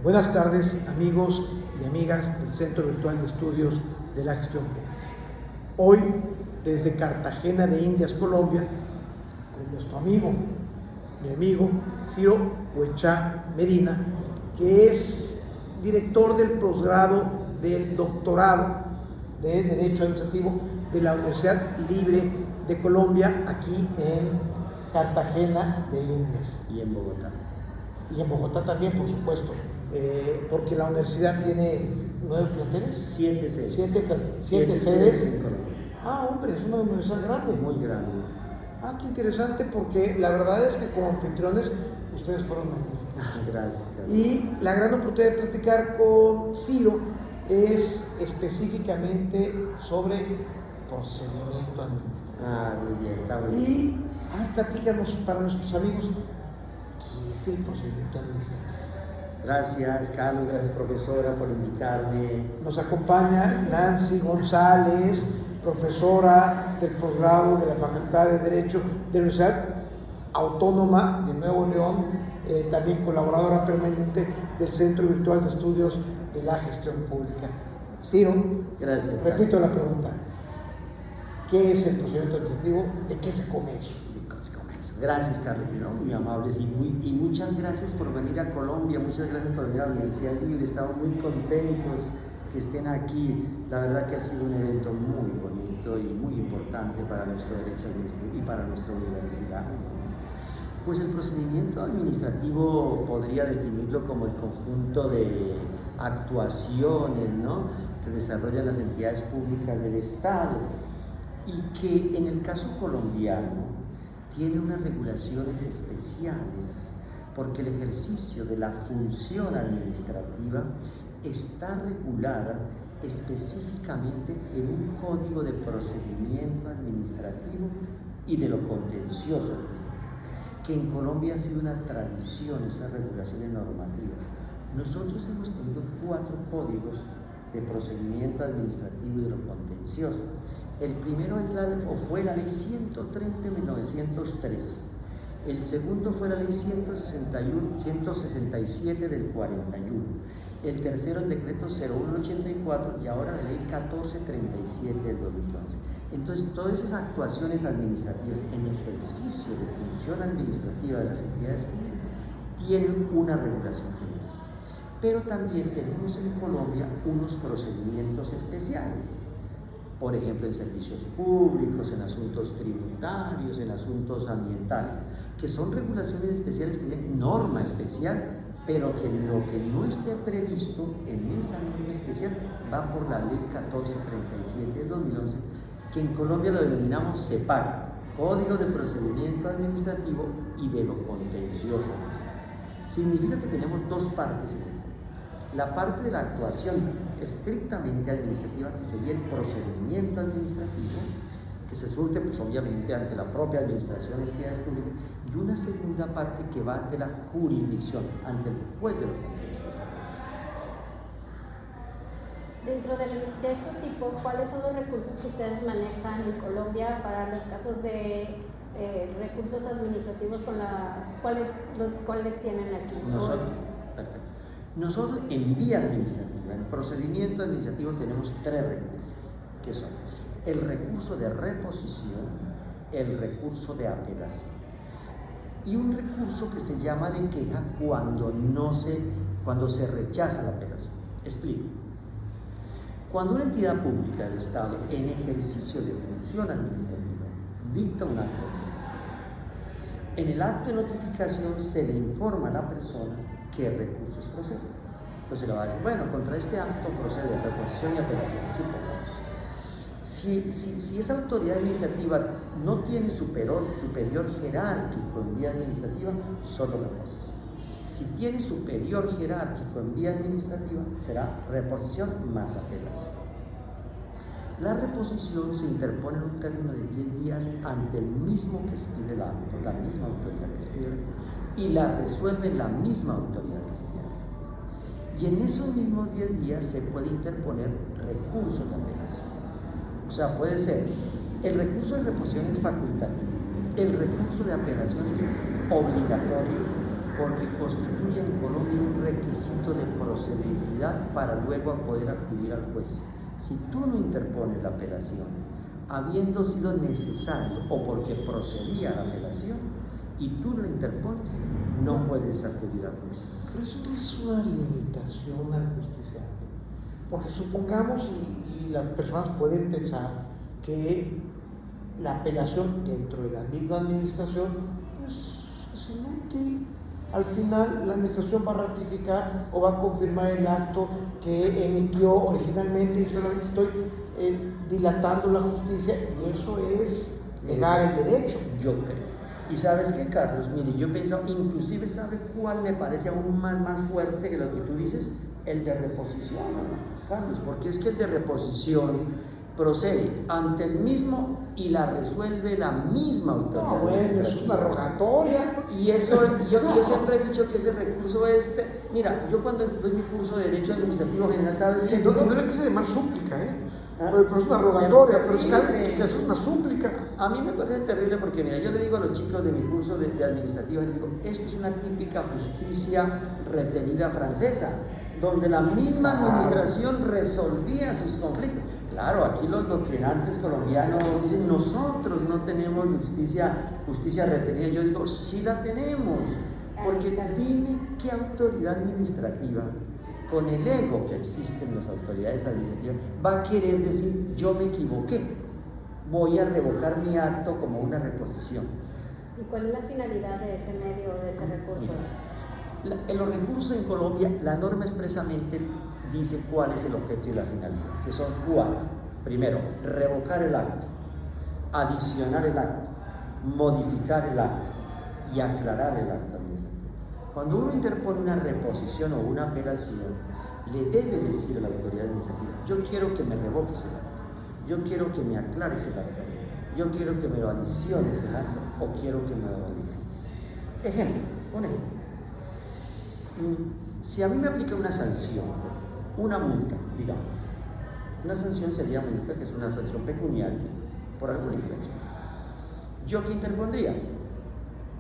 Buenas tardes, amigos y amigas del Centro Virtual de Estudios de la Gestión Pública. Hoy, desde Cartagena de Indias, Colombia, con nuestro amigo, mi amigo Ciro Huechá Medina, que es director del posgrado del doctorado de Derecho Administrativo de la Universidad Libre de Colombia, aquí en Cartagena de Indias. Y en Bogotá. Y en Bogotá también, por supuesto, porque la universidad tiene 9 planteles. 7 sedes. 7 sedes. En Colombia. Ah, hombre, es una universidad grande. Muy grande. Ah, qué interesante, porque la verdad es que como anfitriones ustedes fueron magníficos. Gracias, Carlos. Y la gran oportunidad de platicar con Ciro es específicamente sobre procedimiento administrativo. Ah, muy bien, está muy bien. Y platícanos para nuestros amigos, ¿qué es el procedimiento administrativo? Gracias, Carlos, gracias, profesora, por invitarme. Nos acompaña Nancy González, profesora del posgrado de la Facultad de Derecho de la Universidad Autónoma de Nuevo León, también colaboradora permanente del Centro Virtual de Estudios de la Gestión Pública. Ciro, Gracias, repito Carlos. la pregunta. ¿Qué es el procedimiento administrativo? ¿De qué se come eso? Gracias, Carlos, muy amables y muchas gracias por venir a Colombia, muchas gracias por venir a la Universidad Libre, estamos muy contentos que estén aquí. La verdad que ha sido un evento muy bonito y muy importante para nuestro derecho administrativo y para nuestra universidad. Pues el procedimiento administrativo podría definirlo como el conjunto de actuaciones, ¿no?, que desarrollan las entidades públicas del Estado y que en el caso colombiano tiene unas regulaciones especiales porque el ejercicio de la función administrativa está regulada específicamente en un código de procedimiento administrativo y de lo contencioso, que en Colombia ha sido una tradición esas regulaciones normativas. Nosotros hemos tenido 4 códigos de procedimiento administrativo y de lo contencioso. El primero fue la ley 130 de 1903, el segundo fue la ley 167 del 41, el tercero el decreto 0184 y ahora la ley 1437 del 2011. Entonces, todas esas actuaciones administrativas en ejercicio de función administrativa de las entidades públicas tienen una regulación general. Pero también tenemos en Colombia unos procedimientos especiales. Por ejemplo, en servicios públicos, en asuntos tributarios, en asuntos ambientales, que son regulaciones especiales que tienen norma especial, pero que lo que no esté previsto en esa norma especial va por la ley 1437 de 2011, que en Colombia lo denominamos CEPAC, Código de Procedimiento Administrativo y de lo Contencioso. Significa que tenemos dos partes. La parte de la actuación estrictamente administrativa, que sería el procedimiento administrativo, que se surte pues obviamente ante la propia administración de entidades públicas, y una segunda parte que va ante la jurisdicción, ante el juez de lo contencioso. Dentro de este tipo, ¿cuáles son los recursos que ustedes manejan en Colombia para los casos de recursos administrativos? ¿Cuáles tienen aquí? Nosotros en vía administrativa, en procedimiento administrativo, tenemos 3 recursos, que son el recurso de reposición, el recurso de apelación y un recurso que se llama de queja cuando se rechaza la apelación. Explico. Cuando una entidad pública del Estado, en ejercicio de función administrativa, dicta un acto administrativo, en el acto de notificación se le informa a la persona qué recursos proceden. Entonces le va a decir, bueno, contra este acto procede reposición y apelación, supongamos. Si esa autoridad administrativa no tiene superior jerárquico en vía administrativa, solo reposición. Si tiene superior jerárquico en vía administrativa, será reposición más apelación. La reposición se interpone en un término de 10 días ante el mismo que expide la misma autoridad que expide, y la resuelve la misma autoridad que expide. Y en esos mismos 10 días se puede interponer recursos de apelación. O sea, puede ser, el recurso de reposición es facultativo, el recurso de apelación es obligatorio, porque constituye en Colombia un requisito de procedibilidad para luego poder acudir al juez. Si tú no interpones la apelación, habiendo sido necesario o porque procedía la apelación, y tú la interpones, no puedes acudir al juez. Pero eso no es una limitación al justiciable, porque supongamos, y las personas pueden pensar que la apelación dentro de la misma administración pues, es inútil. Al final la administración va a ratificar o va a confirmar el acto que emitió originalmente y solamente estoy dilatando la justicia, y eso es negar el derecho. Yo creo. Y ¿sabes qué, Carlos? Mire, yo he pensado, inclusive, ¿sabe cuál me parece aún más fuerte que lo que tú dices? El de reposición, ¿no, Carlos? Porque es que el de reposición procede ante el mismo y la resuelve la misma autoridad. No, bueno, eso es una rogatoria. Y eso, yo siempre he dicho que ese recurso mira, yo cuando doy mi curso de Derecho Administrativo General, ¿sabes qué? No es que se llama súplica, pero es una rogatoria, pero es que es una súplica. A mí me parece terrible porque, mira, yo le digo a los chicos de mi curso de Administrativo, les digo, esto es una típica justicia retenida francesa, donde la misma administración resolvía sus conflictos. Claro, aquí los doctrinantes colombianos dicen, nosotros no tenemos justicia retenida. Yo digo, sí la tenemos, porque dime qué autoridad administrativa, con el ego que existe en las autoridades administrativas, va a querer decir, yo me equivoqué, voy a revocar mi acto como una reposición. ¿Y cuál es la finalidad de ese medio, de ese recurso? En los recursos en Colombia, la norma expresamente dice cuál es el objeto y la finalidad, que son 4. Primero, revocar el acto, adicionar el acto, modificar el acto y aclarar el acto administrativo. Cuando uno interpone una reposición o una apelación, le debe decir a la autoridad administrativa, yo quiero que me revoques el acto, yo quiero que me aclares el acto, yo quiero que me lo adiciones el acto o quiero que me lo modifiques. Un ejemplo. Si a mí me aplica una sanción, una multa, digamos, una sanción sería multa, que es una sanción pecuniaria por alguna infracción. ¿Yo qué interpondría?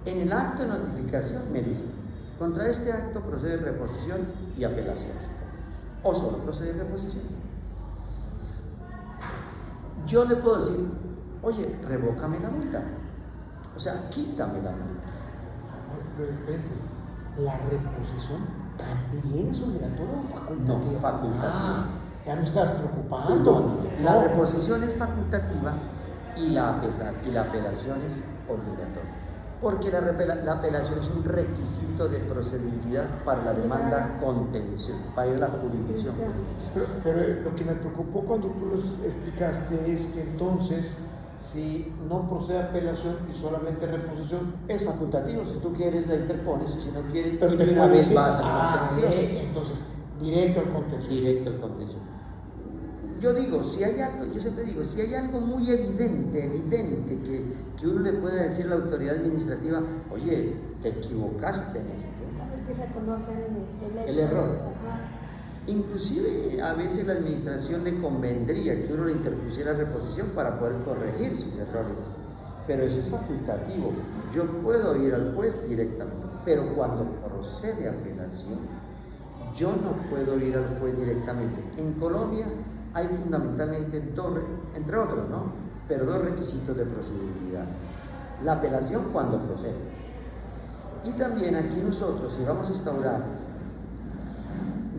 En el acto de notificación me dice, contra este acto procede reposición y apelación, o solo procede reposición. Yo le puedo decir, oye, revócame la multa, o sea, quítame la multa. ¿La reposición también es obligatoria o facultativa? No, facultativa. Ya me estás preocupando. No, la reposición es facultativa y la apelación es obligatoria. Porque la apelación es un requisito de procedibilidad para la demanda contenciosa, para ir a la jurisdicción. Pero lo que me preocupó cuando tú lo explicaste es que entonces, si no procede apelación y solamente reposición, es facultativo. Si tú quieres la interpones, si no quieres, pero una vez vas al contencioso. Entonces, directo al contencioso. Directo al contencioso. Yo digo, si hay algo, yo siempre digo, si hay algo muy evidente que uno le pueda decir a la autoridad administrativa, oye, te equivocaste en esto. A ver si reconocen el error. Ajá. Inclusive a veces la administración le convendría que uno le interpusiera reposición para poder corregir sus errores, pero eso es facultativo. Yo puedo ir al juez directamente, pero cuando procede apelación, yo no puedo ir al juez directamente. En Colombia hay fundamentalmente entre otros, ¿no? Pero 2 requisitos de procedibilidad. La apelación cuando procede. Y también aquí nosotros, si vamos a instaurar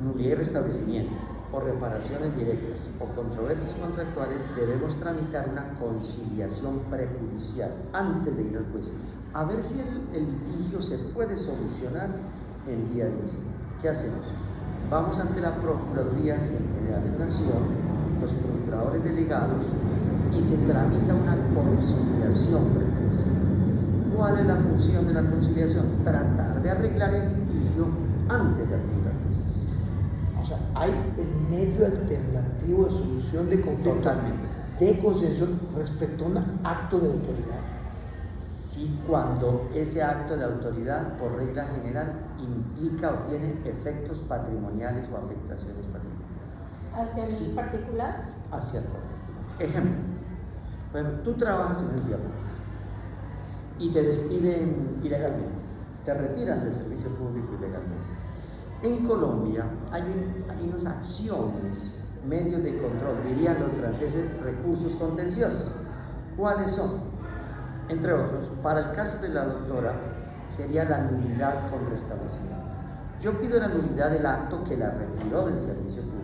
nulidad y restablecimiento, o reparaciones directas, o controversias contractuales, debemos tramitar una conciliación prejudicial antes de ir al juez, a ver si el litigio se puede solucionar en vía mismo. ¿Qué hacemos? Vamos ante la Procuraduría General de la Nación, los procuradores delegados, y se tramita una conciliación prejudicial. ¿Cuál es la función de la conciliación? Tratar de arreglar el litigio antes de acudir al juez. O sea, hay el medio alternativo de solución de conflicto. Totalmente. De conciliación respecto a un acto de autoridad. Sí, cuando ese acto de autoridad, por regla general, implica o tiene efectos patrimoniales o afectaciones patrimoniales. ¿Hacia el particular? Hacia el particular. Ejemplo, bueno, tú trabajas en una entidad pública y te despiden ilegalmente, te retiran del servicio público ilegalmente. En Colombia hay unas acciones, medios de control, dirían los franceses, recursos contenciosos. ¿Cuáles son? Entre otros, para el caso de la doctora, sería la nulidad con restablecimiento. Yo pido la nulidad del acto que la retiró del servicio público.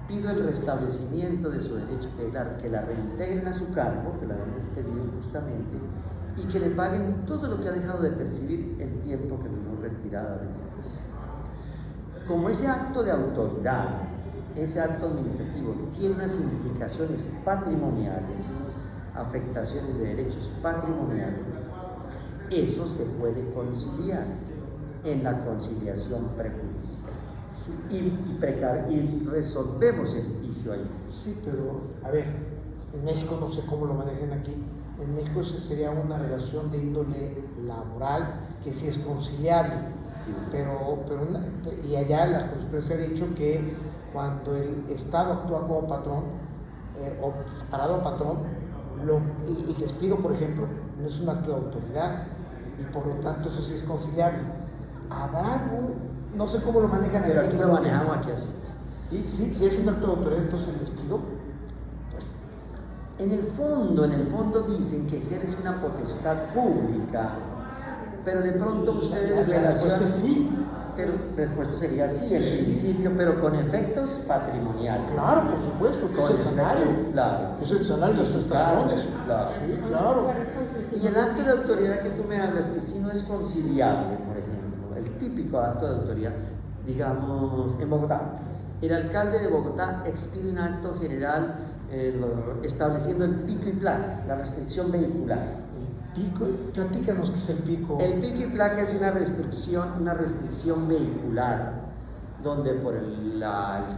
Pido el restablecimiento de su derecho, que la reintegren a su cargo, que la habían despedido injustamente, y que le paguen todo lo que ha dejado de percibir el tiempo que duró retirada del servicio. Como ese acto de autoridad, ese acto administrativo, tiene unas implicaciones patrimoniales, unas afectaciones de derechos patrimoniales, eso se puede conciliar en la conciliación prejudicial. Y resolvemos el litigio ahí. Sí, pero a ver, en México no sé cómo lo manejan aquí. En México esa sería una relación de índole laboral que sí es conciliable. Sí. Y allá la jurisprudencia ha dicho que cuando el Estado actúa como patrón o parado patrón, el despido, por ejemplo, no es un acto de autoridad y por lo tanto eso sí es conciliable. ¿Habrá algo? No sé cómo lo manejan pero aquí lo manejamos aquí así. Y si es un acto de autoridad, entonces el despido. Pues en el fondo dicen que ejerce una potestad pública, pero de pronto ustedes relacionan. Sí. Pero la respuesta sería sí, en principio, pero con efectos patrimoniales. Claro, por supuesto, que es el salario. Claro. Es el salario, las prestaciones. Claro. Sí, Son claro. los lugares conclusivos. Y el acto de autoridad que tú me hablas, que sí no es conciliable, por ejemplo, el típico acto de autoridad, digamos, en Bogotá. El alcalde de Bogotá expide un acto general estableciendo el pico y placa, la restricción vehicular. Pico, platícanos qué es el pico. El pico y placa es una restricción vehicular, donde por el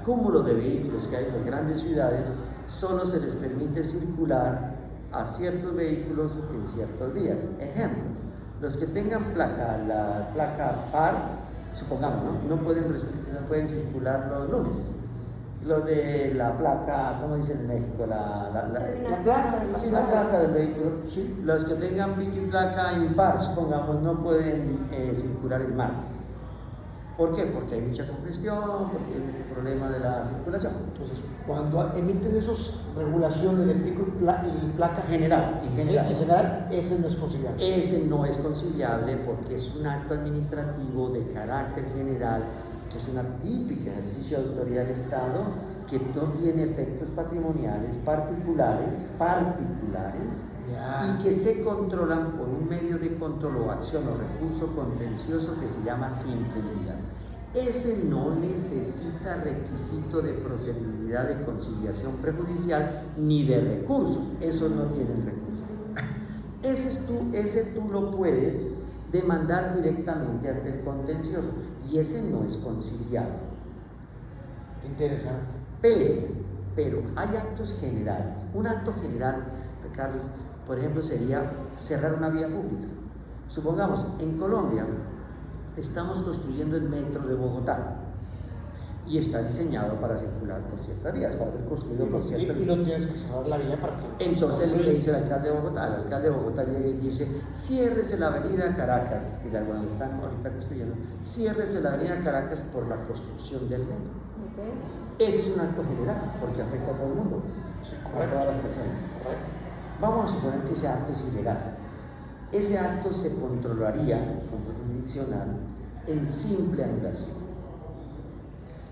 cúmulo de vehículos que hay en las grandes ciudades, solo se les permite circular a ciertos vehículos en ciertos días. Ejemplo, los que tengan la placa par, supongamos, no pueden circular los lunes. Lo de la placa, ¿cómo dicen en México? La placa del vehículo. Sí. Los que tengan pico y placa impar, supongamos, no pueden circular el martes. ¿Por qué? Porque hay mucha congestión, porque hay mucho problema de la circulación. Entonces, cuando emiten esas regulaciones de pico y placa En general, ese no es conciliable. Ese no es conciliable porque es un acto administrativo de carácter general, que es un típico ejercicio de autoridad del Estado, que no tiene efectos patrimoniales particulares, y que se controlan por un medio de control o acción o recurso contencioso que se llama simple nulidad. Ese no necesita requisito de procedibilidad de conciliación prejudicial ni de recursos, esos no tienen recursos. Ese tú lo puedes demandar directamente ante el contencioso y ese no es conciliable. Interesante. Pero hay actos generales. Un acto general, Carlos, por ejemplo, sería cerrar una vía pública. Supongamos, en Colombia estamos construyendo el metro de Bogotá y está diseñado para circular por ciertas vías, para ser construido por ciertas vías. Y lo tienes que cerrar la vía para que... Entonces, ¿qué dice el alcalde de Bogotá? El alcalde de Bogotá llega y dice: ciérrese la avenida Caracas, que es donde están ahorita construyendo, ciérrese la avenida Caracas por la construcción del metro. Okay. Ese es un acto general, porque afecta a todo el mundo, Sí, a todas las personas. Vamos a suponer que ese acto es ilegal. Ese acto se controlaría, control jurisdiccional, en simple anulación.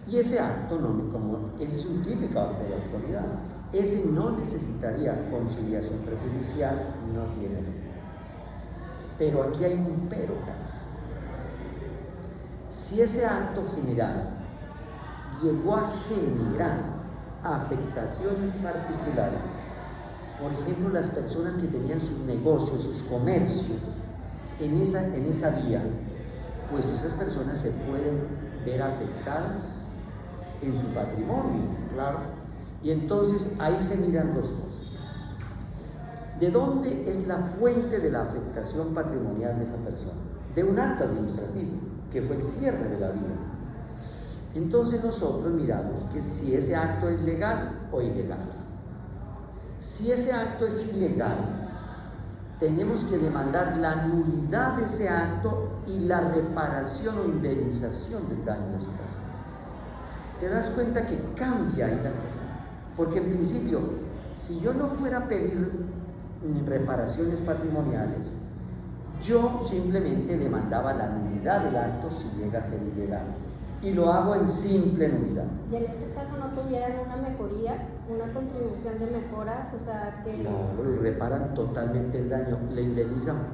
Y ese acto, ese es un típico acto de autoridad, ese no necesitaría conciliación prejudicial, no tiene. Pero aquí hay un pero, Carlos. Si ese acto general llegó a generar afectaciones particulares, por ejemplo, las personas que tenían sus negocios, sus comercios en esa vía, pues esas personas se pueden ver afectadas en su patrimonio. Claro. Y entonces ahí se miran dos cosas. ¿De dónde es la fuente de la afectación patrimonial de esa persona? De un acto administrativo, que fue el cierre de la vía. Entonces nosotros miramos que si ese acto es legal o ilegal. Si ese acto es ilegal, tenemos que demandar la nulidad de ese acto y la reparación o indemnización del daño de esa persona. Te das cuenta que cambia ahí la cosa, porque en principio, si yo no fuera a pedir reparaciones patrimoniales, yo simplemente demandaba la nulidad del acto si llega a ser ilegal, y lo hago en simple nulidad. Y en ese caso no tuvieran una mejoría, una contribución de mejoras, o sea que... Claro, reparan totalmente el daño, le indemnizan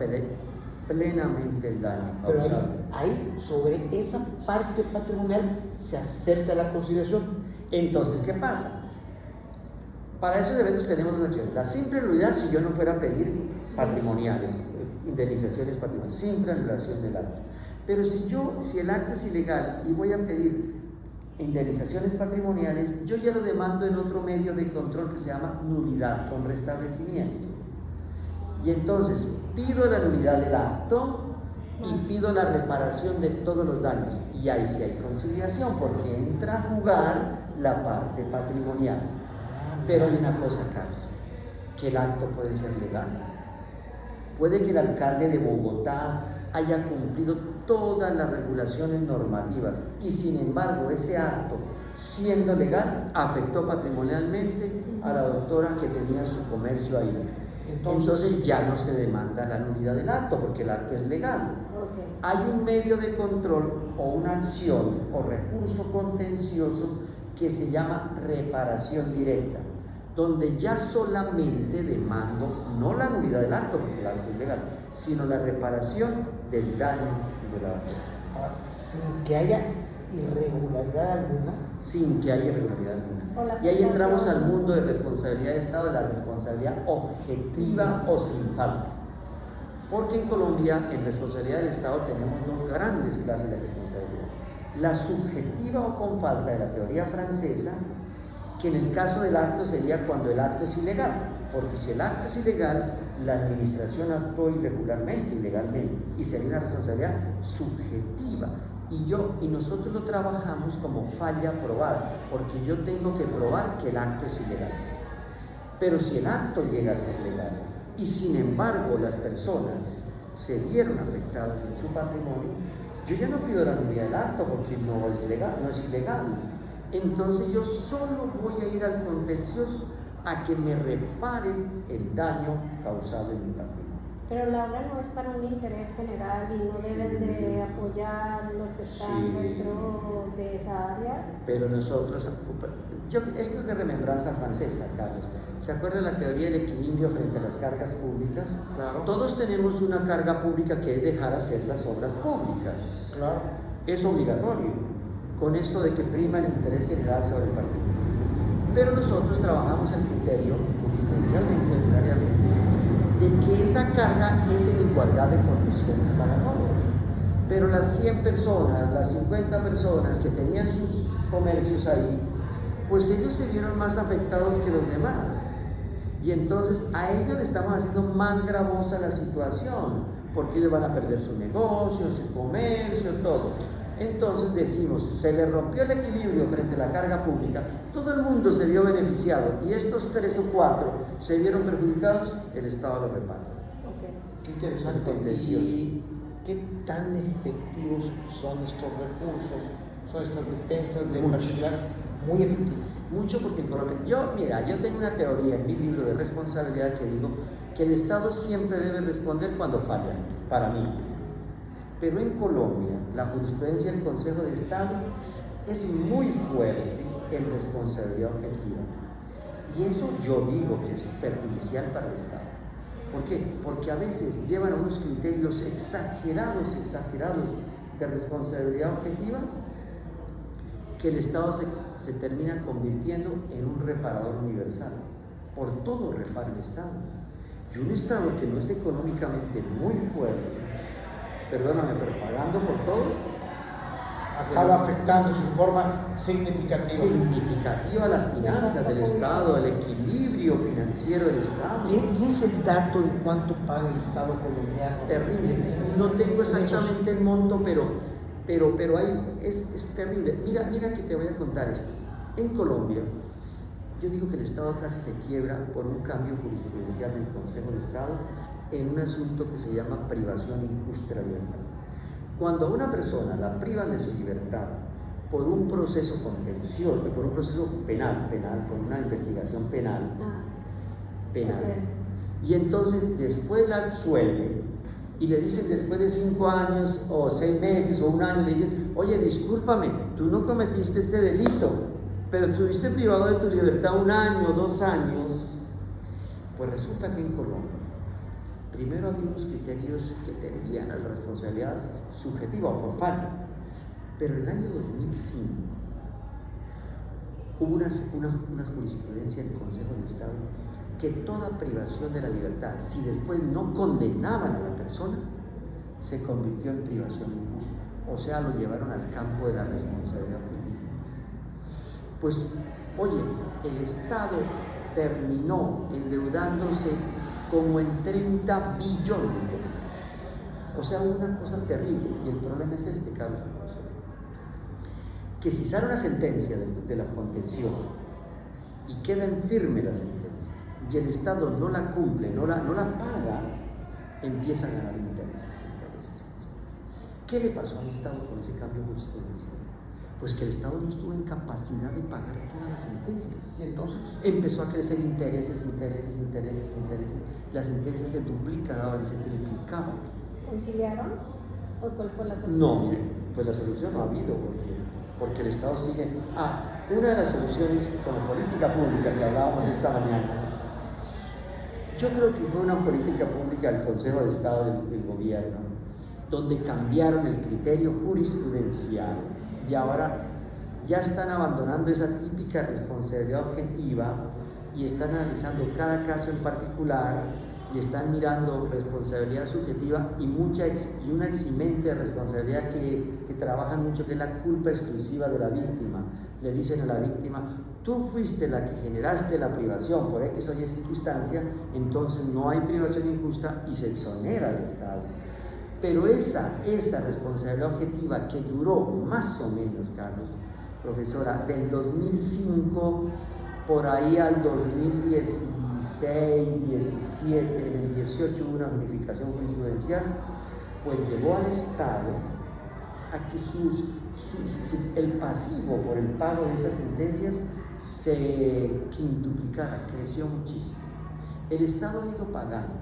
plenamente el daño Pero causado. ahí, sobre esa parte patrimonial, se acepta la conciliación. Entonces, ¿qué pasa? Para esos eventos tenemos dos acciones. La simple nulidad, si yo no fuera a pedir patrimoniales, indemnizaciones patrimoniales, simple anulación del acto. Pero si el acto es ilegal y voy a pedir indemnizaciones patrimoniales, yo ya lo demando en otro medio de control que se llama nulidad con restablecimiento. Y entonces pido la nulidad del acto y pido la reparación de todos los daños. Y ahí sí hay conciliación, porque entra a jugar la parte patrimonial. Pero hay una cosa, Carlos, que el acto puede ser legal. Puede que el alcalde de Bogotá haya cumplido todas las regulaciones normativas y sin embargo ese acto, siendo legal, afectó patrimonialmente a la doctora que tenía su comercio ahí. Entonces ya no se demanda la nulidad del acto porque el acto es legal. Okay. Hay un medio de control o una acción o recurso contencioso que se llama reparación directa, donde ya solamente demando no la nulidad del acto, porque el acto es legal, sino la reparación del daño de la persona. Sin que haya irregularidad alguna. Sin que haya irregularidad O alguna. la Y ahí entramos fundación. al mundo de responsabilidad de Estado, de la responsabilidad objetiva o sin falta. Porque en Colombia, en responsabilidad del Estado, tenemos dos grandes clases de responsabilidad. La subjetiva o con falta de la teoría francesa, que en el caso del acto sería cuando el acto es ilegal, porque si el acto es ilegal, la administración actuó irregularmente, ilegalmente, y sería una responsabilidad subjetiva. Y nosotros lo trabajamos como falla probada, porque yo tengo que probar que el acto es ilegal. Pero si el acto llega a ser legal, y sin embargo las personas se vieron afectadas en su patrimonio, yo ya no pido la nulidad del acto porque no es legal, no es ilegal. Entonces yo solo voy a ir al contencioso a que me reparen el daño causado en mi patrimonio. Pero la obra no es para un interés general y no deben de apoyar los que están dentro de esa área. Pero nosotros, esto es de remembranza francesa, Carlos. ¿Se acuerda la teoría del equilibrio frente a las cargas públicas? Claro. Todos tenemos una carga pública que es dejar hacer las obras públicas. Claro. Es obligatorio, con eso de que prima el interés general sobre el particular. Pero nosotros trabajamos el criterio, jurisprudencialmente, ordinariamente, de que esa carga es en igualdad de condiciones para todos. Pero las 100 personas, las 50 personas que tenían sus comercios ahí, pues ellos se vieron más afectados que los demás. Y entonces a ellos le estamos haciendo más gravosa la situación, porque ellos van a perder su negocio, su comercio, todo. Entonces decimos, se le rompió el equilibrio frente a la carga pública, todo el mundo se vio beneficiado y estos 3 o 4 se vieron perjudicados, el Estado lo repara. Okay. Qué interesante. ¿Y qué tan efectivos son estos recursos? Son estas defensas de particular muy efectivas. Mucho porque en Colombia, yo tengo una teoría en mi libro de responsabilidad que digo que el Estado siempre debe responder cuando falla, para mí. Pero en Colombia, la jurisprudencia del Consejo de Estado es muy fuerte en responsabilidad objetiva. Y eso yo digo que es perjudicial para el Estado. ¿Por qué? Porque a veces llevan a unos criterios exagerados de responsabilidad objetiva que el Estado se termina convirtiendo en un reparador universal. Por todo repara el Estado. Y un Estado que no es económicamente muy fuerte, perdóname, pero pagando por todo, Acaba afectando en forma significativa las finanzas del Estado, el equilibrio financiero del Estado. ¿Tienes el dato de cuánto paga el Estado colombiano? Terrible. No tengo exactamente el monto, pero ahí es terrible. Mira que te voy a contar esto. En Colombia, yo digo que el Estado casi se quiebra por un cambio jurisprudencial del Consejo de Estado en un asunto que se llama privación injusta de la libertad. Cuando a una persona la privan de su libertad por un proceso contencioso, por un proceso penal, por una investigación penal, y entonces después la absuelven y le dicen después de 5 años o 6 meses o 1 año, le dicen, oye, discúlpame, tú no cometiste este delito, pero estuviste privado de tu libertad 1 año, 2 años. Pues resulta que en Colombia primero había unos criterios que tendían a la responsabilidad subjetiva o por falta, pero en el año 2005 hubo una jurisprudencia del Consejo de Estado que toda privación de la libertad, si después no condenaban a la persona, se convirtió en privación injusta, o sea, lo llevaron al campo de la responsabilidad objetiva. Pues, oye, el Estado terminó endeudándose como en 30 billones de pesos. O sea, una cosa terrible. Y el problema es este, Carlos, que si sale una sentencia de la contencioso y queda en firme la sentencia y el Estado no la cumple, no la paga, empieza a ganar intereses. ¿Qué le pasó al Estado con ese cambio jurisprudencial? Pues que el Estado no estuvo en capacidad de pagar todas las sentencias. Y entonces empezó a crecer intereses. Las sentencias se duplicaban, se triplicaban. ¿Conciliaron? ¿O cuál fue la solución? No, pues la solución no ha habido, porque el Estado sigue. Una de las soluciones como política pública que hablábamos esta mañana, yo creo que fue una política pública del Consejo de Estado del gobierno, donde cambiaron el criterio jurisprudencial y ahora ya están abandonando esa típica responsabilidad objetiva y están analizando cada caso en particular y están mirando responsabilidad subjetiva y una eximente de responsabilidad que trabajan mucho, que es la culpa exclusiva de la víctima. Le dicen a la víctima, tú fuiste la que generaste la privación por X o Y circunstancia, entonces no hay privación injusta y se exonera al Estado. Pero esa responsabilidad objetiva que duró más o menos, Carlos, profesora, del 2005 por ahí al 2016, 17, en el 18 hubo una unificación jurisprudencial, pues llevó al Estado a que el pasivo por el pago de esas sentencias se quintuplicara, creció muchísimo. El Estado ha ido pagando,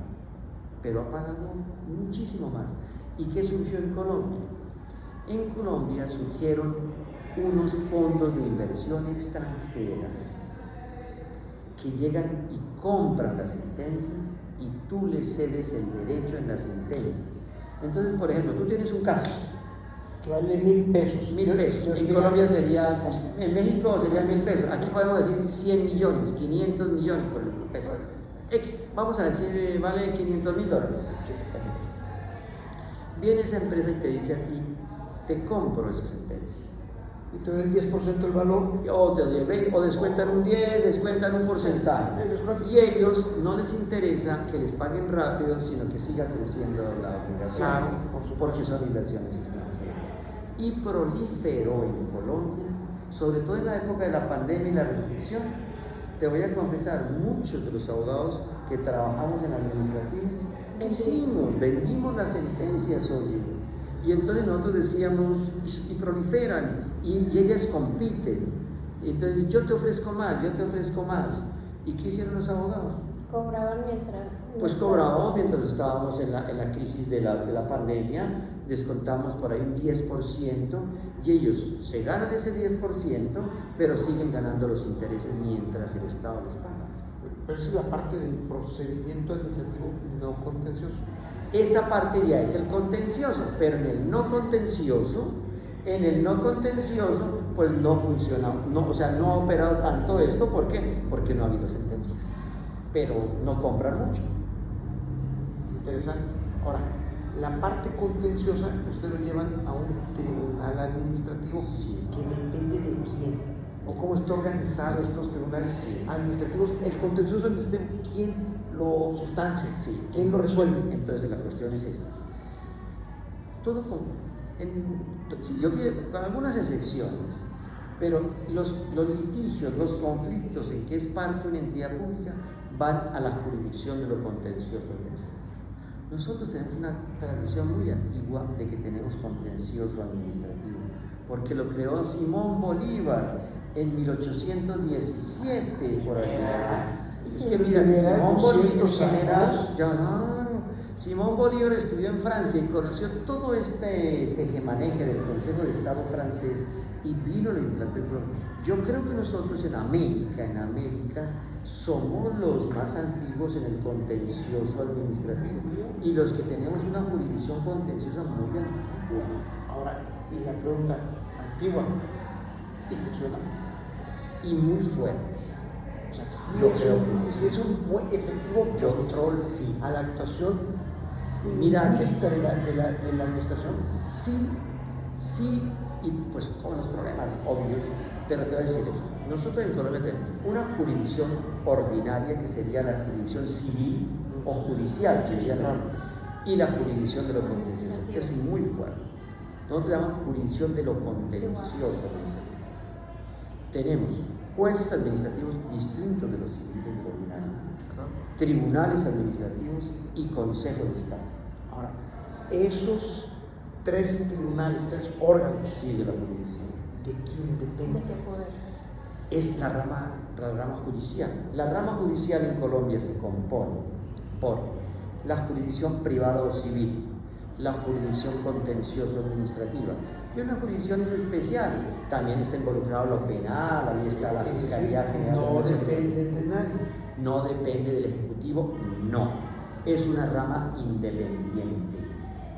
pero ha pagado muchísimo más. ¿Y qué surgió en Colombia? En Colombia surgieron unos fondos de inversión extranjera que llegan y compran las sentencias y tú le cedes el derecho en la sentencia. Entonces, por ejemplo, tú tienes un caso que vale 1,000 pesos. 1,000 pesos. En Colombia sería, en México serían 1,000 pesos. Aquí podemos decir 100 millones, 500 millones por el peso. Vamos a decir, vale $500,000. Viene esa empresa y te dice a ti, te compro esa sentencia. Y te doy el 10% del valor. O descuentan un 10, descuentan un porcentaje. Y ellos no les interesa que les paguen rápido, sino que siga creciendo la obligación. Claro, porque son inversiones extranjeras. Y proliferó en Colombia, sobre todo en la época de la pandemia y la restricción. Te voy a confesar, muchos de los abogados que trabajamos en administrativo, ¿qué hicimos? Vendimos las sentencias, oye. Y entonces nosotros decíamos, y proliferan, y ellas compiten. Entonces, yo te ofrezco más. ¿Y qué hicieron los abogados? ¿Cobraban mientras? Pues cobramos mientras estábamos en la crisis de la pandemia, descontamos por ahí un 10%, y ellos se ganan ese 10%, pero siguen ganando los intereses mientras el Estado les paga. Pero esa es la parte del procedimiento administrativo no contencioso. Esta parte ya es el contencioso, pero en el no contencioso, pues no funciona, no ha operado tanto esto. ¿Por qué? Porque no ha habido sentencias, pero no compran mucho. Interesante. Ahora, la parte contenciosa, ustedes lo llevan a un tribunal administrativo que depende de quién, o cómo está organizado estos tribunales administrativos. El contencioso administrativo, ¿quién lo sustancia? ¿Quién lo resuelve? Entonces la cuestión es esta. Todo con algunas excepciones, Pero los litigios, los conflictos en que es parte una entidad pública van a la jurisdicción de lo contencioso administrativo. Nosotros tenemos una tradición muy antigua de que tenemos contencioso administrativo, porque lo creó Simón Bolívar en 1817, por allá. Es que mira, Simón Bolívar, general, Simón Bolívar estudió en Francia y conoció todo este tejemaneje del Consejo de Estado francés y vino, lo implantó. Yo creo que nosotros en América, somos los más antiguos en el contencioso administrativo y los que tenemos una jurisdicción contenciosa muy antigua. Ahora, y la pregunta, ¿antigua y funciona? Y muy fuerte. O sea, sí es un buen efectivo control a la actuación ilícita de la administración. Sí, y pues con los problemas obvios, pero te voy a decir esto. Nosotros en Colombia tenemos una jurisdicción ordinaria que sería la jurisdicción civil o judicial, que se llama, y la jurisdicción de lo contencioso. Es muy fuerte. Nosotros llamamos jurisdicción de lo contencioso administrativo. Tenemos jueces administrativos distintos de los civiles de lo ordinario, tribunales administrativos y consejo de Estado. Ahora, esos tres tribunales, tres órganos, de la jurisdicción, ¿de quién depende? ¿De qué poder? Es la rama judicial. La rama judicial en Colombia se compone por la jurisdicción privada o civil, la jurisdicción contencioso administrativa y unas jurisdicciones especiales. También está involucrado lo penal, ahí está la Fiscalía General. No depende de nadie. No depende del Ejecutivo, no. Es una rama independiente,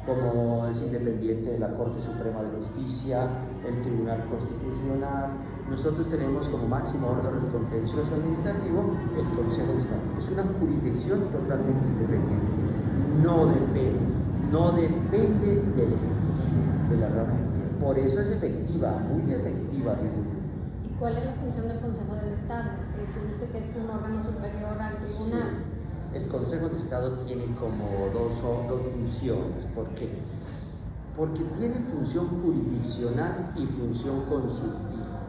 como es independiente de la Corte Suprema de Justicia, el Tribunal Constitucional. Nosotros tenemos como máximo órgano del contencioso administrativo el Consejo de Estado. Es una jurisdicción totalmente independiente. No depende del Ejecutivo, de la rama ejecutiva. Por eso es efectiva, muy efectiva, digo yo. ¿Y cuál es la función del Consejo del Estado? Que dice que es un órgano superior al tribunal. Sí. El Consejo de Estado tiene como dos funciones. ¿Por qué? Porque tiene función jurisdiccional y función consultiva.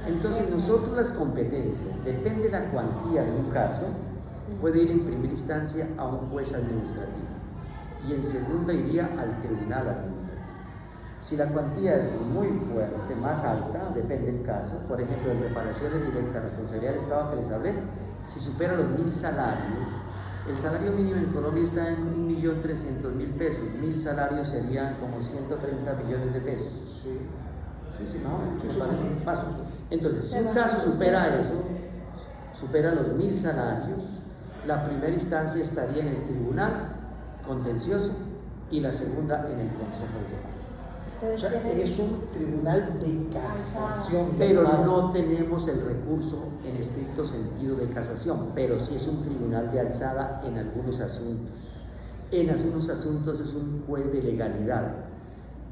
Entonces nosotros las competencias, depende de la cuantía de un caso, puede ir en primera instancia a un juez administrativo y en segunda iría al tribunal administrativo. Si la cuantía es muy fuerte, más alta, depende del caso, por ejemplo, en reparaciones directas, responsabilidad del Estado que les hablé, si supera los 1.000 salarios, el salario mínimo en Colombia está en 1.300.000 pesos, 1.000 salarios serían como 130 millones de pesos. Sí, pasos. Entonces, si un caso supera eso, supera los 1.000 salarios, la primera instancia estaría en el tribunal contencioso y la segunda en el Consejo de Estado. O sea, es un tribunal de casación. Pero no tenemos el recurso en estricto sentido de casación, pero sí es un tribunal de alzada en algunos asuntos. En algunos asuntos es un juez de legalidad,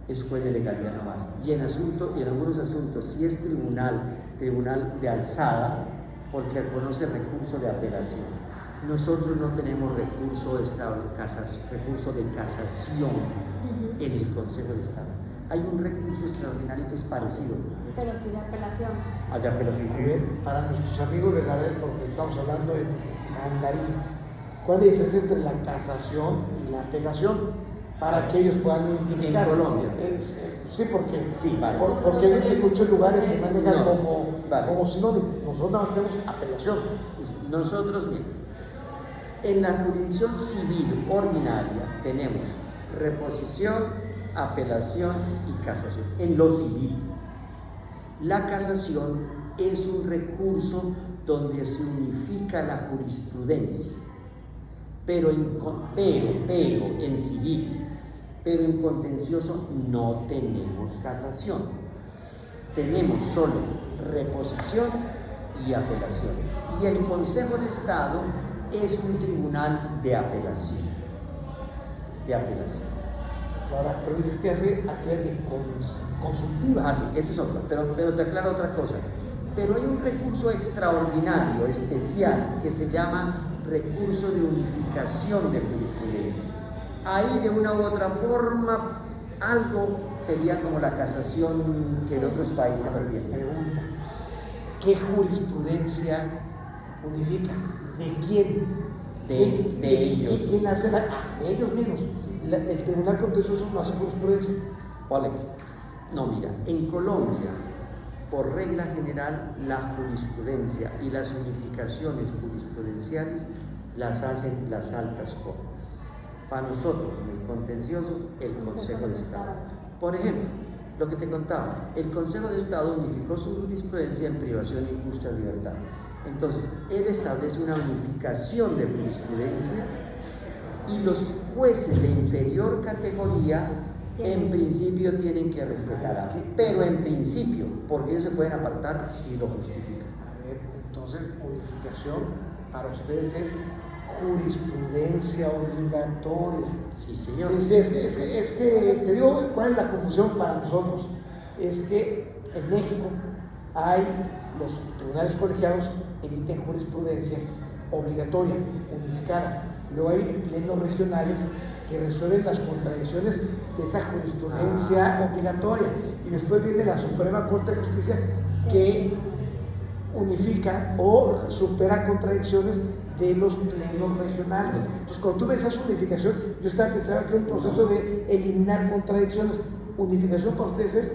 es juez de legalidad nomás. Y en algunos asuntos sí es tribunal de alzada, porque reconoce recurso de apelación. Nosotros no tenemos recurso de casación en el Consejo de Estado. Hay un recurso extraordinario que es parecido. Pero sí de apelación. De apelación. A ver, para nuestros amigos de la red, porque estamos hablando en mandarín, ¿cuál es la diferencia entre la casación y la apelación? Para que ellos puedan identificar. En Colombia. Sí, porque porque en muchos lugares se manejan como sinónimos. Nosotros nada más tenemos apelación. Nosotros, mira, en la jurisdicción civil ordinaria tenemos reposición, apelación y casación. En lo civil, la casación es un recurso donde se unifica la jurisprudencia, pero en civil, pero en contencioso no tenemos casación. Tenemos solo reposición y apelación. Y el Consejo de Estado es un tribunal de apelación. Ahora, pero dices que hace actividades consultivas. Sí, esa es otra, pero te aclaro otra cosa. Pero hay un recurso extraordinario, especial, que se llama recurso de unificación de jurisprudencia. Ahí de una u otra forma algo sería como la casación que en otros países permiten. Pregunta, ¿qué jurisprudencia unifica? ¿De quién? De ellos. ¿Quién hace de ellos mismos? El Tribunal Contencioso no hace jurisprudencia. Ole. No, mira, en Colombia, por regla general, la jurisprudencia y las unificaciones jurisprudenciales las hacen las altas cortes. Para nosotros, en el contencioso, el Consejo de Estado. Por ejemplo, lo que te contaba, el Consejo de Estado unificó su jurisprudencia en privación injusta de libertad. Entonces, él establece una unificación de jurisprudencia y los jueces de inferior categoría en principio tienen que respetarla, pero en principio, porque ellos se pueden apartar si lo justifican. A ver, entonces, unificación para ustedes es jurisprudencia obligatoria. Sí, señor. Sí, es que te digo cuál es la confusión para nosotros. Es que en México hay los tribunales colegiados emiten jurisprudencia obligatoria, unificada. Luego hay plenos regionales que resuelven las contradicciones de esa jurisprudencia obligatoria. Y después viene la Suprema Corte de Justicia que unifica o supera contradicciones de los plenos regionales. Entonces, cuando tú ves esa unificación, yo estaba pensando que es un proceso de eliminar contradicciones. Unificación para ustedes es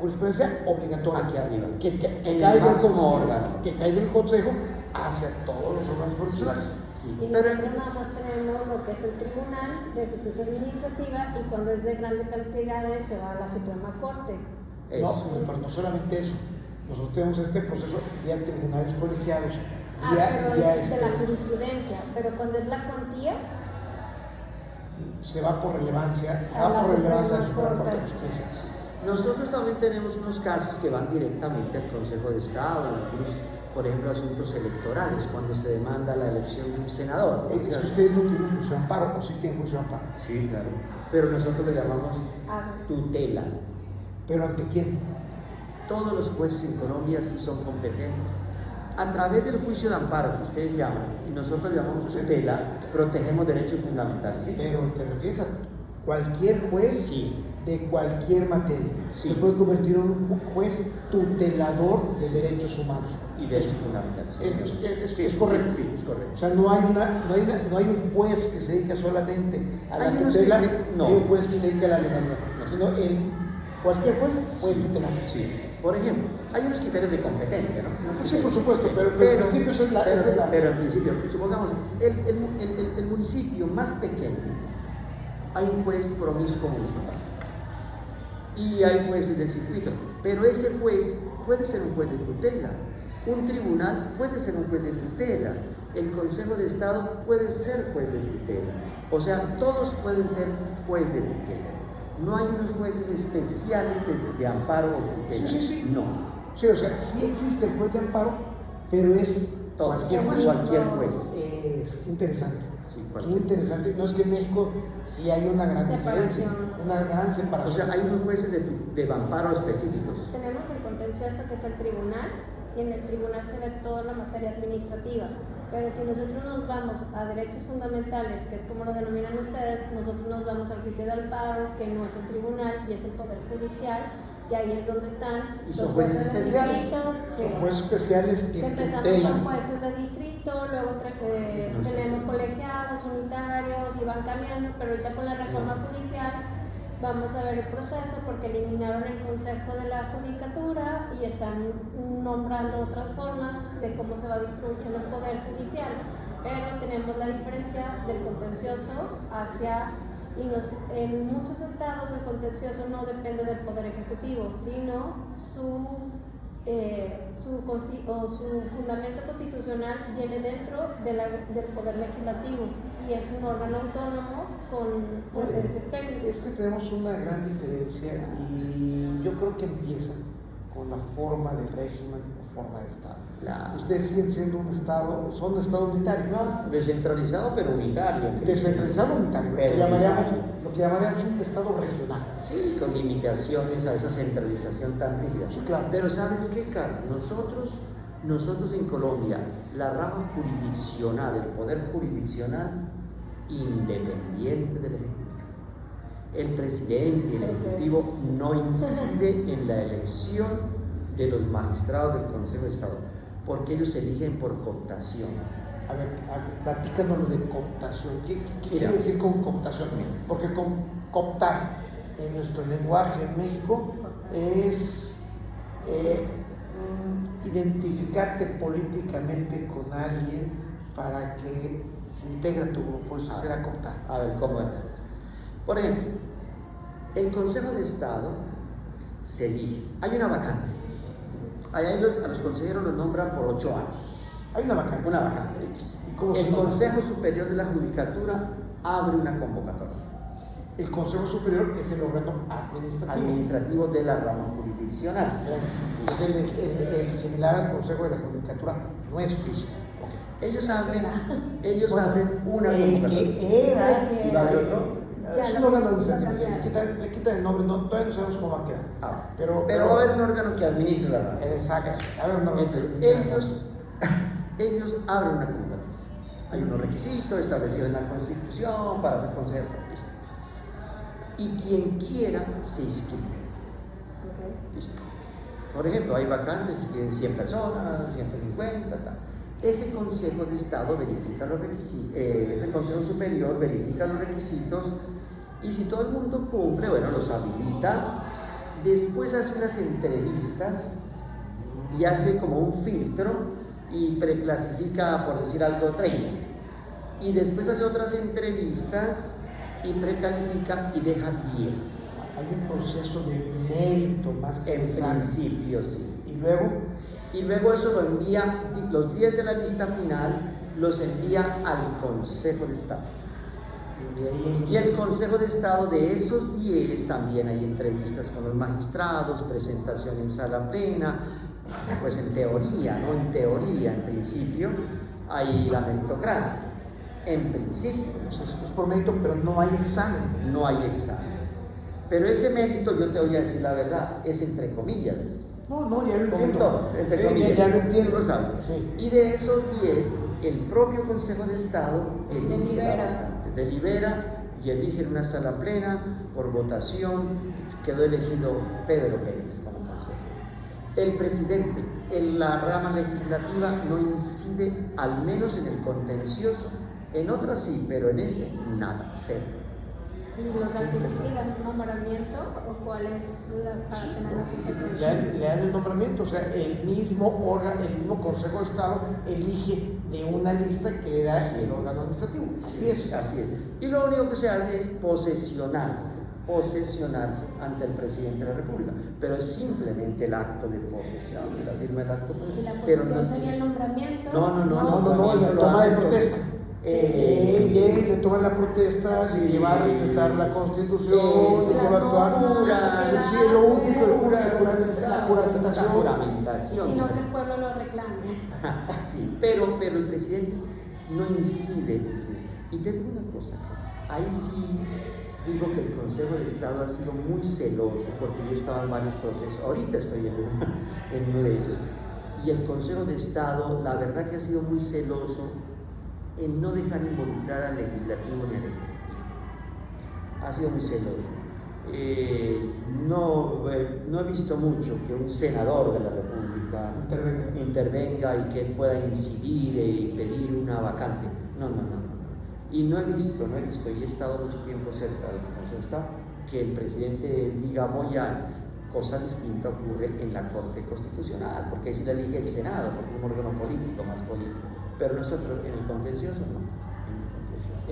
jurisprudencia obligatoria. Aquí arriba. Que cae del Consejo hacia todos los órganos profesionales. Sí. Y nosotros nada más tenemos lo que es el Tribunal de Justicia Administrativa y cuando es de grandes cantidades se va a la Suprema Corte. Pero no solamente eso. Nosotros tenemos este proceso vía tribunales colegiados. Pero es de la jurisprudencia, pero cuando es la cuantía se va por relevancia, a la Suprema Corte de Justicia. Nosotros también tenemos unos casos que van directamente al Consejo de Estado, algunos, por ejemplo, asuntos electorales, cuando se demanda la elección de un senador. Es que ustedes no tienen juicio de amparo, o sí tienen juicio de amparo. Sí, claro. Pero nosotros le llamamos tutela. ¿Pero ante quién? Todos los jueces en Colombia sí son competentes. A través del juicio de amparo que ustedes llaman, y nosotros llamamos tutela, protegemos derechos fundamentales. ¿Sí? Pero te refieres a cualquier juez sí. De cualquier materia. Sí. Se puede convertir en un juez tutelador de derechos humanos. Y derechos fundamentales. Es correcto. Sí, es correcto. O sea, no hay un juez que se dedica solamente a la tutela, no hay un juez que se dedica a la legalidad, sino cualquier juez puede tutelar. Sí. Por ejemplo, hay unos criterios de competencia, ¿no? Sí, por supuesto, pero en principio eso es la... Pero en principio, supongamos, el municipio más pequeño, hay un juez promiscuo municipal y hay jueces del circuito, pero ese juez puede ser un juez de tutela, un tribunal puede ser un juez de tutela, el Consejo de Estado puede ser juez de tutela, o sea, todos pueden ser juez de tutela. No hay unos jueces especiales de amparo o tutela. Sí. No. Sí, o sea, sí existe el juez de amparo, pero es cualquier juez. Es interesante. Sí, qué interesante. No, es que en México sí hay una gran diferencia, una gran separación. O sea, hay unos jueces de amparo específicos. Tenemos el contencioso, que es el tribunal, y en el tribunal se ve toda la materia administrativa. Pero si nosotros nos vamos a derechos fundamentales, que es como lo denominan ustedes, nosotros nos vamos al juicio de amparo, que no es el tribunal y es el Poder Judicial, y ahí es donde están los jueces especiales. Sí. Jueces especiales que empezamos con jueces de distrito, luego tenemos colegiados, unitarios y van cambiando, pero ahorita con la reforma judicial vamos a ver el proceso porque eliminaron el Consejo de la Judicatura y están nombrando otras formas de cómo se va distribuyendo el Poder Judicial. Pero tenemos la diferencia del contencioso en muchos estados el contencioso no depende del Poder Ejecutivo, sino su fundamento constitucional viene dentro del Poder Legislativo y es un órgano autónomo con sentencias técnicas. Es que tenemos una gran diferencia y yo creo que empieza con la forma de régimen o forma de Estado. Claro. Ustedes siguen siendo un Estado, son un Estado unitario, ¿no? Descentralizado pero unitario. Descentralizado unitario, lo que llamaríamos un Estado regional. Sí, con limitaciones a esa centralización tan rígida. Sí, claro. Pero ¿sabes qué, Carlos? Nosotros en Colombia, la rama jurisdiccional, el poder jurisdiccional, independiente del Ejecutivo. El presidente y el ejecutivo no incide en la elección de los magistrados del Consejo de Estado, porque ellos eligen por cooptación. A ver, platícanos lo de cooptación. ¿Qué quiere decir con cooptación? Porque cooptar en nuestro lenguaje en México es identificarte políticamente con alguien para que se integre a tu grupo. Eso será cooptar. A ver, ¿cómo es eso? Por ejemplo, el Consejo de Estado se elige. Hay una vacante. A los consejeros los nombran por 8 años. Hay una vacante. Una vacante. El Consejo Superior de la Judicatura abre una convocatoria. El Consejo Superior es el órgano administrativo de la rama jurisdiccional. Es el similar al Consejo de la Judicatura nuestro. Ellos abren una convocatoria. Que era. ¿Y va a haber otro? Es un órgano administrativo. Le quitan el nombre, todavía no sabemos cómo va a quedar. Pero va a haber un órgano que administre la rama. Exacto. Ellos abren una convocatoria. Hay unos requisitos establecidos en la Constitución para ser consejero. Y quien quiera se inscribe. ¿Listo? Por ejemplo, hay vacantes que tienen 100 personas, 150, tal. Ese Consejo de Estado verifica los requisitos, ese Consejo Superior verifica los requisitos y si todo el mundo cumple, bueno, los habilita. Después hace unas entrevistas y hace como un filtro y preclasifica, por decir algo, 30. Y después hace otras entrevistas y precalifica y deja 10. Hay un proceso de mérito más que en principio, sí. Y luego eso lo envía, los 10 de la lista final los envía al Consejo de Estado. Y el Consejo de Estado, de esos 10, también hay entrevistas con los magistrados, presentación en sala plena, pues en teoría, en principio, hay la meritocracia. En principio. Es por mérito, pero no hay examen. No hay examen. Pero ese mérito, yo te voy a decir la verdad, es entre comillas. No, ya lo entiendo. Todo, entre comillas. Ya lo entiendo. Tú lo sabes. Sí. Y de esos 10, el propio Consejo de Estado delibera y elige en una sala plena por votación. Quedó elegido Pedro Pérez como consejero. El presidente en la rama legislativa no incide, al menos en el contencioso. En otras sí, pero en este nada, cero. ¿Y lo ratifica el nombramiento o cuál es para tener la competencia? Le dan el nombramiento, o sea, el mismo órgano, el mismo Consejo de Estado elige de una lista que le da el órgano administrativo. Así es. Y lo único que se hace es posesionarse ante el presidente de la República, pero es simplemente el acto de posesión, de la firma del acto. ¿Y la posesión sería el nombramiento? No, la toma de protesta. Se toma la protesta, se lleva a respetar la Constitución, se lleva a actuar. Sí, lo único la juramentación. Sino que el pueblo lo reclame. Sí, pero el presidente no incide. Y te digo una cosa, ahí sí digo que el Consejo de Estado ha sido muy celoso, porque yo estaba en varios procesos, ahorita estoy en uno de esos, y el Consejo de Estado, la verdad que ha sido muy celoso en no dejar involucrar al legislativo ni al ejecutivo. Ha sido muy celoso. No he visto mucho que un senador de la República intervenga y que él pueda incidir y pedir una vacante. No. Y no he visto, y he estado mucho tiempo cerca del Consejo de Estado, que el presidente diga, cosa distinta ocurre en la Corte Constitucional, porque ahí sí la elige el Senado, porque es un órgano político, más político. Pero nosotros en el contencioso no.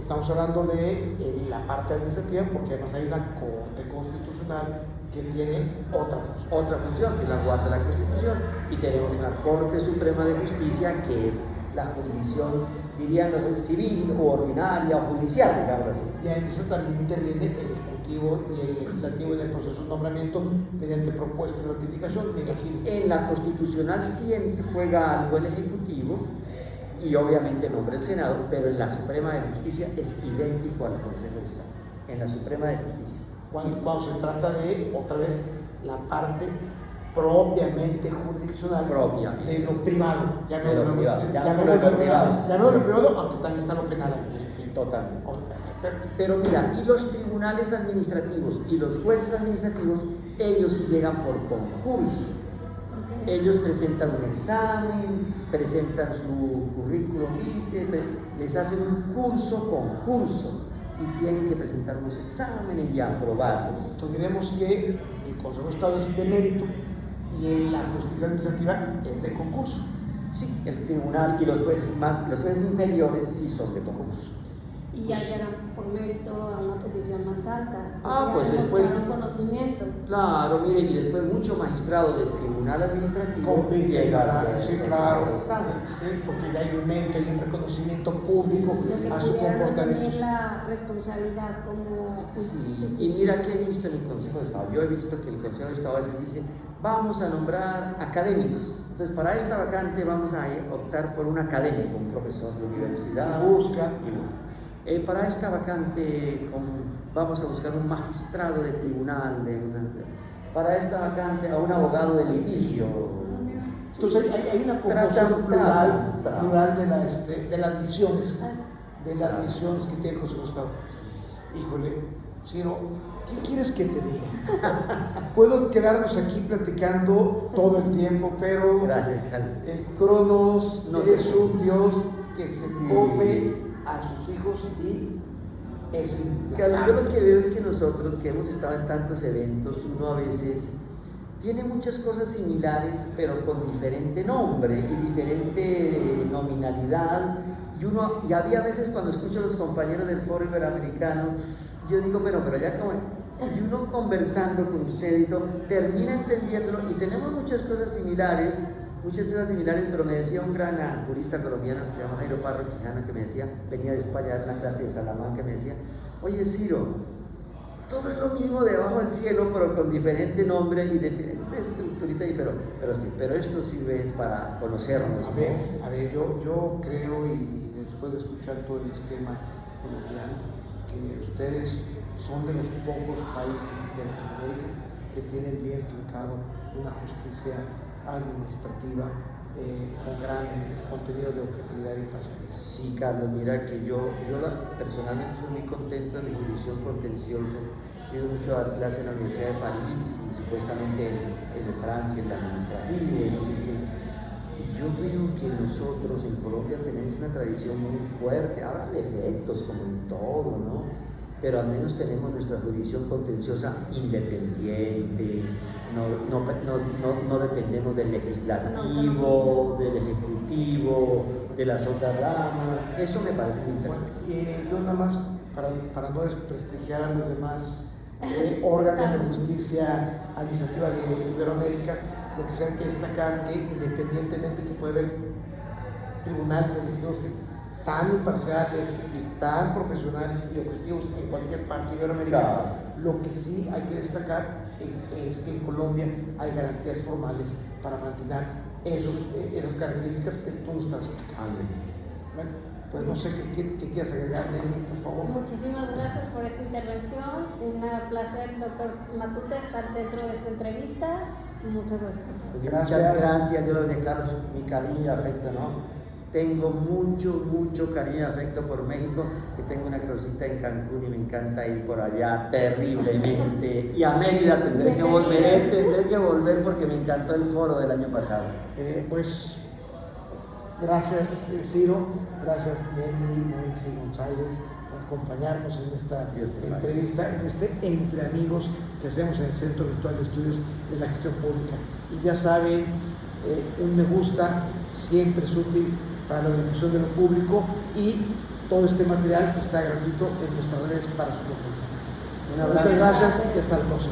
Estamos hablando de la parte administrativa, porque además hay una Corte Constitucional que tiene otra función, que es la guarda de la Constitución, y tenemos una Corte Suprema de Justicia, que es la jurisdicción, dirían, civil o ordinaria o judicial, digamos así. Y en eso también interviene el Ejecutivo y el Legislativo en el proceso de nombramiento mediante propuesta de ratificación, me imagino. En la Constitucional sí juega algo el Ejecutivo y obviamente nombra el Senado, pero en la Suprema de Justicia es idéntico al Consejo de Estado, en la Suprema de Justicia. Cuando se trata de, otra vez, la parte propiamente jurisdiccional Propiamente. de lo privado. Llamémoslo privado, aunque también está lo penal ahí. Sí, totalmente. Pero, Pero mira, y los tribunales administrativos y los jueces administrativos, ellos sí llegan por concurso. Ok. Ellos presentan un examen, presentan su currículum vitae, les hacen un concurso, y tienen que presentar unos exámenes y aprobarlos. entonces diremos que el Consejo de Estado es de mérito y la justicia administrativa es de concurso. Sí, el tribunal y los jueces inferiores sí son de concurso. Y ya llegan por mérito a una posición más alta. Ah, Ya pues después- demostraron conocimiento. Claro, mire, y después mucho magistrado del tribunal administrativo Compite, llega a ser sí, Consejo claro, de Estado. sí, porque ya hay un mérito, hay un reconocimiento público Lo que a su pudieran asumir comportamiento. la responsabilidad como Sí, y mira que he visto en el Consejo de Estado. Yo he visto que el Consejo de Estado a veces dice, vamos a nombrar académicos. Entonces, para esta vacante vamos a optar por un académico, un profesor de universidad. Busca. Para esta vacante vamos a buscar un magistrado de tribunal, para esta vacante a un abogado de litigio. Entonces hay una composición plural de las misiones. De las misiones que tiene el Consejo de Estado. Híjole, Ciro, ¿qué quieres que te diga? Puedo quedarnos aquí platicando todo el tiempo, pero Gracias, Carlos. el Cronos No es te- un Dios que se Sí. come a sus hijos y es Carlos, yo lo que veo es que nosotros que hemos estado en tantos eventos, uno a veces tiene muchas cosas similares, pero con diferente nombre y diferente nominalidad. Y había veces cuando escucho a los compañeros del Foro Iberoamericano, yo digo, pero ya como... Y uno conversando con usted y todo, termina entendiéndolo, y tenemos muchas cosas similares, pero me decía un gran jurista colombiano que se llama Jairo Parro Quijana, que me decía, venía de España a dar una clase de Salamanca, que me decía, oye Ciro, todo es lo mismo debajo del cielo, pero con diferente nombre y diferente estructurita, pero esto sirve es para conocernos. A ver, yo creo, y después de escuchar todo el esquema colombiano, que ustedes son de los pocos países de Latinoamérica que tienen bien fincado una justicia administrativa con gran contenido de objetividad y imparcialidad. Sí, Carlos, mira que yo personalmente soy muy contento de mi jurisdicción contencioso. Yo he ido mucho a dar clase en la Universidad de París y supuestamente en Francia, en el administrativo y no sé qué. Y yo veo que nosotros en Colombia tenemos una tradición muy fuerte. Habrá defectos como en todo, ¿no? Pero al menos tenemos nuestra jurisdicción contenciosa independiente, no dependemos del legislativo, del ejecutivo, de las otras ramas. Eso me parece muy interesante. Yo nada más, para no desprestigiar a los demás órganos de justicia administrativa de Iberoamérica, lo que se hay que destacar que independientemente que puede haber tribunales administrativos tan imparciales y tan profesionales y objetivos en cualquier parte de Iberoamérica, Claro. lo que sí hay que destacar es que en Colombia hay garantías formales para mantener esas características que tú estás explicando. Bueno, pues no sé qué quieres agregar, Nelly, por favor. Muchísimas gracias por esta intervención. Un placer, doctor Matute, estar dentro de esta entrevista. Muchas gracias. Muchas gracias, yo lo de Carlos, mi cariño y afecto, ¿no? Tengo mucho cariño y afecto por México, que tengo una cosita en Cancún y me encanta ir por allá terriblemente. Y a Mérida tendré que volver porque me encantó el foro del año pasado. Pues gracias, Ciro, gracias Nancy González por acompañarnos en esta entrevista, en este Entre Amigos que hacemos en el Centro Virtual de Estudios de la Gestión Pública. Y ya saben, un me gusta siempre es útil para la difusión de lo público y todo este material está gratuito en nuestras redes para su consulta. Un abrazo. Muchas gracias y hasta la próxima.